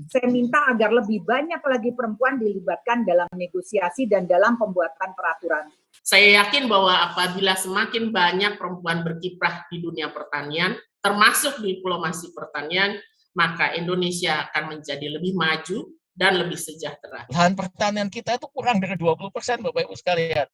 Saya minta agar lebih banyak lagi perempuan dilibatkan dalam negosiasi dan dalam pembuatan peraturan. Saya yakin bahwa apabila semakin banyak perempuan berkiprah di dunia pertanian, termasuk diplomasi pertanian, maka Indonesia akan menjadi lebih maju dan lebih sejahtera. Lahan pertanian kita itu kurang dari 20%, Bapak Ibu sekalian.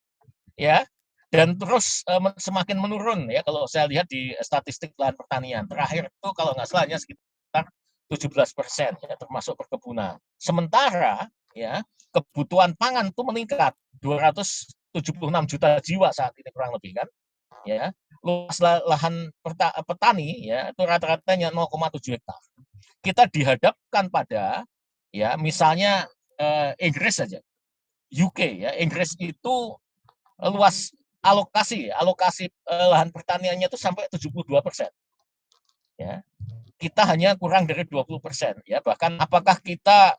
Ya, dan terus semakin menurun ya kalau saya lihat di statistik lahan pertanian. Terakhir itu kalau nggak salah hanya sekitar 17%, ya, termasuk perkebunan. Sementara ya kebutuhan pangan itu meningkat 276 juta jiwa saat ini kurang lebih kan. Ya, luas lahan petani ya itu rata-ratanya 0,7 hektar. Kita dihadapkan pada ya misalnya Inggris saja, UK ya, Inggris itu luas alokasi lahan pertaniannya itu sampai 72%. Ya. Kita hanya kurang dari 20%. Ya, bahkan apakah kita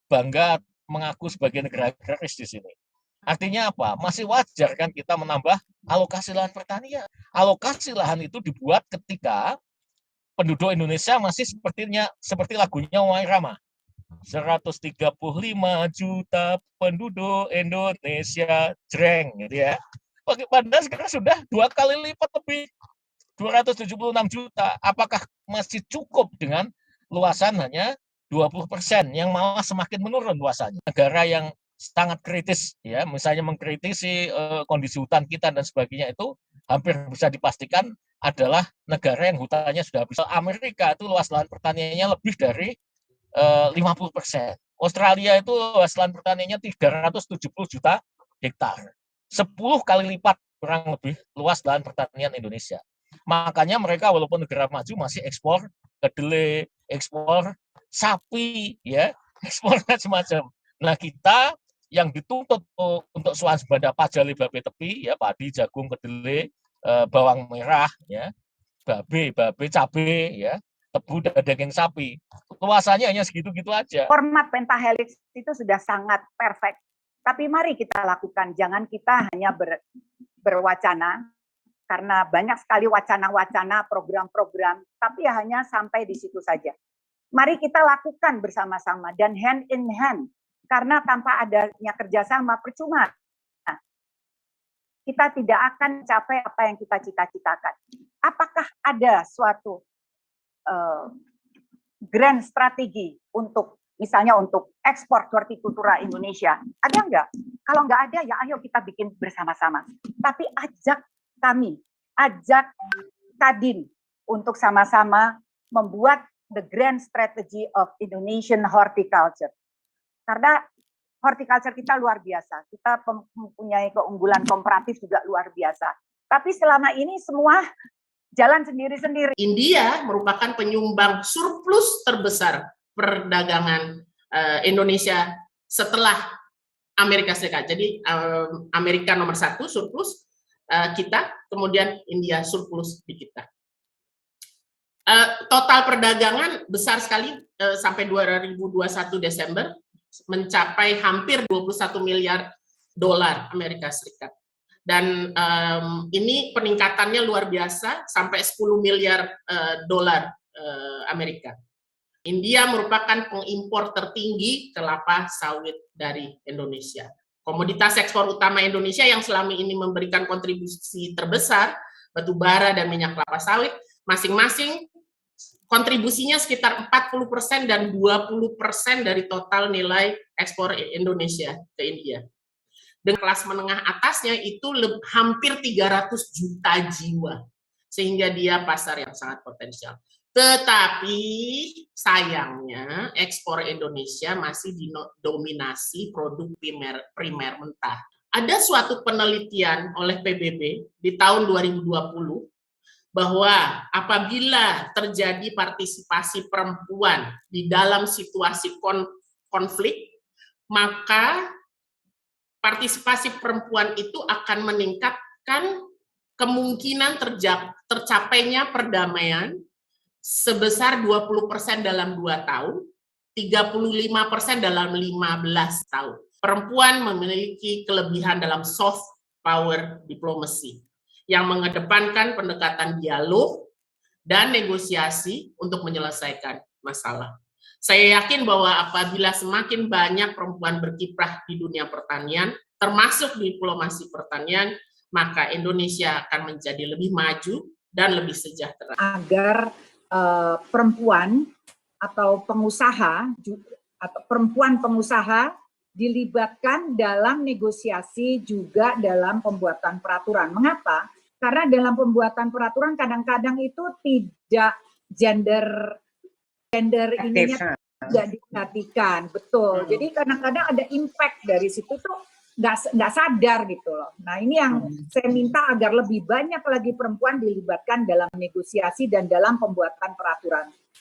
bangga mengaku sebagai negara agraris di sini? Artinya apa? Masih wajar kan kita menambah alokasi lahan pertanian. Alokasi lahan itu dibuat ketika penduduk Indonesia masih seperti lagunya Wairama. 135 juta penduduk Indonesia, jreng gitu ya. Padahal sekarang sudah 2 kali lipat lebih, 276 juta. Apakah masih cukup dengan luasan hanya 20% yang malah semakin menurun luasannya? Negara yang sangat kritis ya, misalnya mengkritisi kondisi hutan kita dan sebagainya itu hampir bisa dipastikan adalah negara yang hutannya sudah habis. Amerika itu luas lahan pertaniannya lebih dari 50%. Australia itu luas lahan pertaniannya 370 juta hektar. 10 kali lipat kurang lebih luas lahan pertanian Indonesia. Makanya mereka walaupun negara maju masih ekspor kedelai, ekspor sapi, ya, ekspor macam-macam. Nah kita yang dituntut untuk swasembada pajali babe tepi, ya padi, jagung, kedelai, bawang merah, ya, babe, cabe, ya, tebu dan daging sapi. Luasannya hanya segitu-gitu aja. Format pentahelix itu sudah sangat perfect. Tapi mari kita lakukan, jangan kita hanya berwacana, karena banyak sekali wacana-wacana, program-program, tapi ya hanya sampai di situ saja. Mari kita lakukan bersama-sama dan hand in hand, karena tanpa adanya kerjasama percuma. Nah, kita tidak akan capai apa yang kita cita-citakan. Apakah ada suatu grand strategi untuk misalnya untuk ekspor hortikultura Indonesia? Ada enggak? Kalau enggak ada, ya ayo kita bikin bersama-sama. Tapi ajak kami, ajak Kadin untuk sama-sama membuat the grand strategy of Indonesian horticulture. Karena horticulture kita luar biasa. Kita mempunyai keunggulan komparatif juga luar biasa. Tapi selama ini semua jalan sendiri-sendiri. India merupakan penyumbang surplus terbesar perdagangan Indonesia setelah Amerika Serikat. Jadi Amerika nomor 1 surplus kita, kemudian India surplus di kita. Total perdagangan besar sekali sampai 2021 Desember mencapai hampir 21 miliar dolar Amerika Serikat. Dan ini peningkatannya luar biasa sampai 10 miliar dolar Amerika. India merupakan pengimpor tertinggi kelapa sawit dari Indonesia. Komoditas ekspor utama Indonesia yang selama ini memberikan kontribusi terbesar, batu bara dan minyak kelapa sawit, masing-masing kontribusinya sekitar 40% dan 20% dari total nilai ekspor Indonesia ke India. Dan kelas menengah atasnya itu hampir 300 juta jiwa, sehingga dia pasar yang sangat potensial. Tetapi sayangnya ekspor Indonesia masih didominasi produk primer mentah. Ada suatu penelitian oleh PBB di tahun 2020 bahwa apabila terjadi partisipasi perempuan di dalam situasi konflik, maka partisipasi perempuan itu akan meningkatkan kemungkinan tercapainya perdamaian sebesar 20% dalam 2 tahun, 35% dalam 15 tahun. Perempuan memiliki kelebihan dalam soft power diplomasi yang mengedepankan pendekatan dialog dan negosiasi untuk menyelesaikan masalah. Saya yakin bahwa apabila semakin banyak perempuan berkiprah di dunia pertanian, termasuk diplomasi pertanian, maka Indonesia akan menjadi lebih maju dan lebih sejahtera. Agar perempuan atau pengusaha atau perempuan pengusaha dilibatkan dalam negosiasi juga dalam pembuatan peraturan. Mengapa? Karena dalam pembuatan peraturan kadang-kadang itu tidak gender ininya tidak diperhatikan, betul. Jadi kadang-kadang ada impact dari situ tuh nggak sadar gitu loh. Nah ini yang saya minta agar lebih banyak lagi perempuan dilibatkan dalam negosiasi dan dalam pembuatan peraturan.